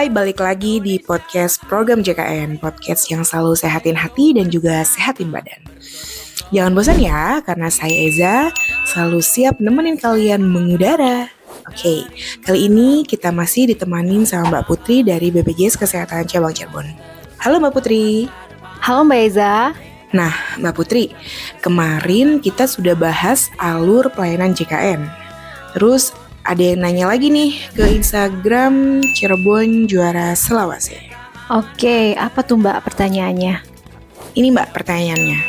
Hai, balik lagi di podcast program JKN, podcast yang selalu sehatin hati dan juga sehatin badan. Jangan bosan ya, karena saya Eza selalu siap nemenin kalian mengudara. Oke, kali ini kita masih ditemanin sama Mbak Putri dari BPJS Kesehatan Cabang Cirebon. Halo Mbak Putri. Halo Mbak Eza. Nah, Mbak Putri, kemarin kita sudah bahas alur pelayanan JKN. Terus ada yang nanya lagi nih ke Instagram Cirebon Juara Selawase. Oke, apa tuh Mbak pertanyaannya? Ini Mbak pertanyaannya.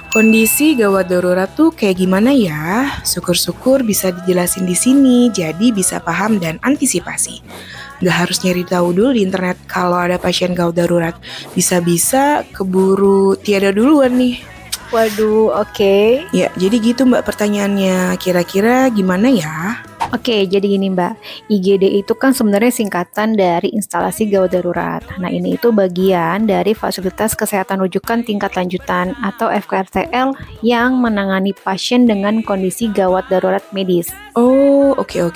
Kondisi gawat darurat tuh kayak gimana ya? Syukur-syukur bisa dijelasin di sini, jadi bisa paham dan antisipasi. Gak harus nyari tahu dulu di internet kalau ada pasien gawat darurat. Bisa-bisa keburu tiada duluan nih. Waduh, oke. Ya, jadi gitu Mbak pertanyaannya. Kira-kira gimana ya? Oke, jadi gini Mbak, IGD itu kan sebenarnya singkatan dari instalasi gawat darurat. Nah, ini itu bagian dari fasilitas kesehatan rujukan tingkat lanjutan atau FKRTL yang menangani pasien dengan kondisi gawat darurat medis. Oh, oke.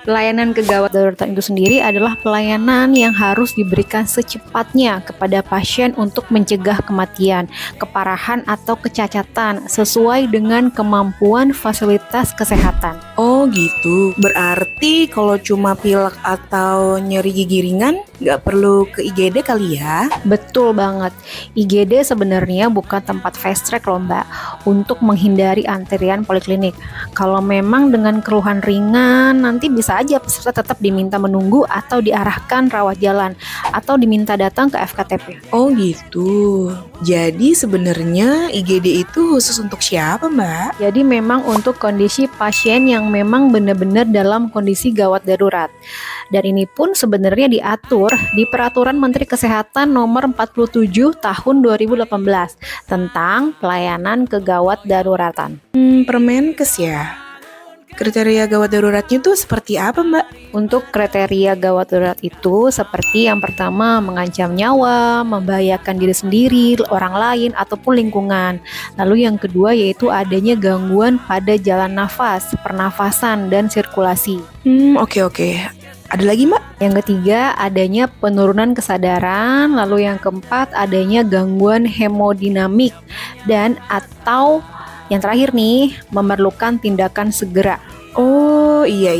Pelayanan kegawat daruratan itu sendiri adalah pelayanan yang harus diberikan secepatnya kepada pasien untuk mencegah kematian, keparahan atau kecacatan sesuai dengan kemampuan fasilitas kesehatan. Oh gitu, berarti kalau cuma pilek atau nyeri gigi ringan nggak perlu ke IGD kali ya? Betul banget, IGD sebenarnya bukan tempat fast track loh Mbak, untuk menghindari antrian poliklinik. Kalau memang dengan keluhan ringan, nanti bisa aja peserta tetap diminta menunggu atau diarahkan rawat jalan atau diminta datang ke FKTP. Oh gitu, jadi sebenarnya IGD itu khusus untuk siapa Mbak? Jadi memang untuk kondisi pasien yang memang benar-benar dalam kondisi gawat darurat. Dan ini pun sebenarnya diatur di Peraturan Menteri Kesehatan Nomor 47 Tahun 2018 tentang pelayanan kegawat daruratan. Permenkes ya? Kriteria gawat daruratnya tuh seperti apa Mbak? Untuk kriteria gawat darurat itu seperti yang pertama mengancam nyawa, membahayakan diri sendiri, orang lain, ataupun lingkungan. Lalu yang kedua yaitu adanya gangguan pada jalan nafas, pernafasan, dan sirkulasi. Oke. Ada lagi Mbak? Yang ketiga adanya penurunan kesadaran, lalu yang keempat adanya gangguan hemodinamik, dan atau yang terakhir nih, memerlukan tindakan segera. Oh iya.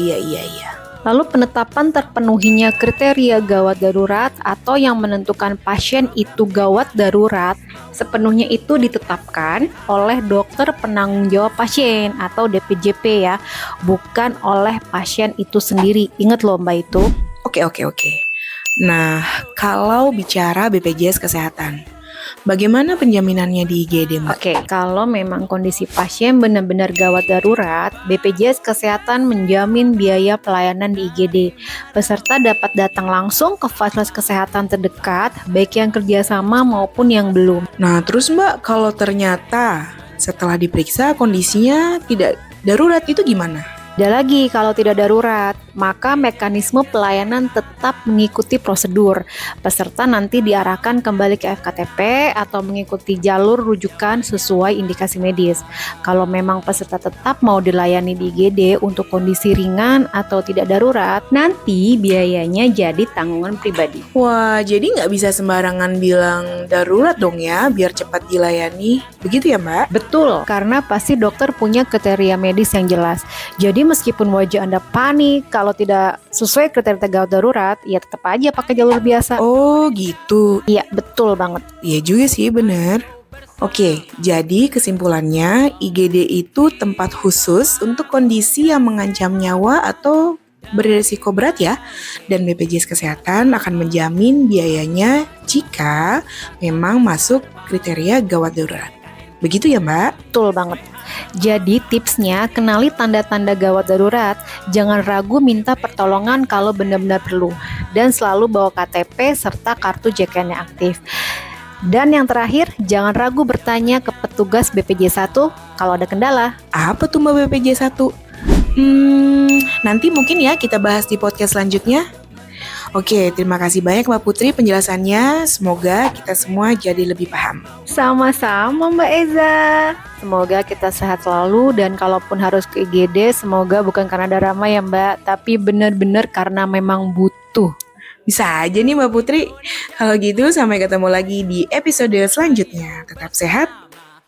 Lalu penetapan terpenuhinya kriteria gawat darurat atau yang menentukan pasien itu gawat darurat sepenuhnya itu ditetapkan oleh dokter penanggung jawab pasien atau DPJP ya, bukan oleh pasien itu sendiri. Ingat loh Mbak itu. Oke. Nah, kalau bicara BPJS Kesehatan, bagaimana penjaminannya di IGD, Mbak? Oke, kalau memang kondisi pasien benar-benar gawat darurat, BPJS Kesehatan menjamin biaya pelayanan di IGD. Peserta dapat datang langsung ke fasilitas kesehatan terdekat, baik yang kerjasama maupun yang belum. Nah, terus Mbak, kalau ternyata setelah diperiksa kondisinya tidak darurat, itu gimana? Ada lagi, kalau tidak darurat, maka mekanisme pelayanan tetap mengikuti prosedur. Peserta nanti diarahkan kembali ke FKTP atau mengikuti jalur rujukan sesuai indikasi medis. Kalau memang peserta tetap mau dilayani di IGD untuk kondisi ringan atau tidak darurat, nanti biayanya jadi tanggungan pribadi. Wah, jadi nggak bisa sembarangan bilang darurat dong ya, biar cepat dilayani. Begitu ya Mbak? Betul, karena pasti dokter punya kriteria medis yang jelas. Jadi meskipun wajah Anda panik kalau tidak sesuai kriteria gawat darurat, ya tetap aja pakai jalur biasa. Oh gitu. Iya, betul banget. Iya juga sih, bener. Oke, jadi kesimpulannya IGD itu tempat khusus untuk kondisi yang mengancam nyawa atau berisiko berat ya. Dan BPJS Kesehatan akan menjamin biayanya jika memang masuk kriteria gawat darurat. Begitu ya Mbak? Betul banget. Jadi tipsnya, kenali tanda-tanda gawat darurat, jangan ragu minta pertolongan kalau benar-benar perlu, dan selalu bawa KTP serta kartu JKN yang aktif. Dan yang terakhir, jangan ragu bertanya ke petugas BPJS 1 kalau ada kendala. Apa tuh Mbak BPJS 1? Nanti mungkin ya kita bahas di podcast selanjutnya. Oke, terima kasih banyak Mbak Putri penjelasannya. Semoga kita semua jadi lebih paham. Sama-sama Mbak Eza. Semoga kita sehat selalu, dan kalaupun harus ke IGD, semoga bukan karena ada drama ya Mbak, tapi benar-benar karena memang butuh. Bisa aja nih Mbak Putri. Kalau gitu sampai ketemu lagi di episode selanjutnya. Tetap sehat,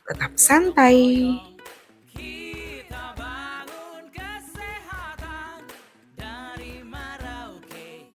tetap santai.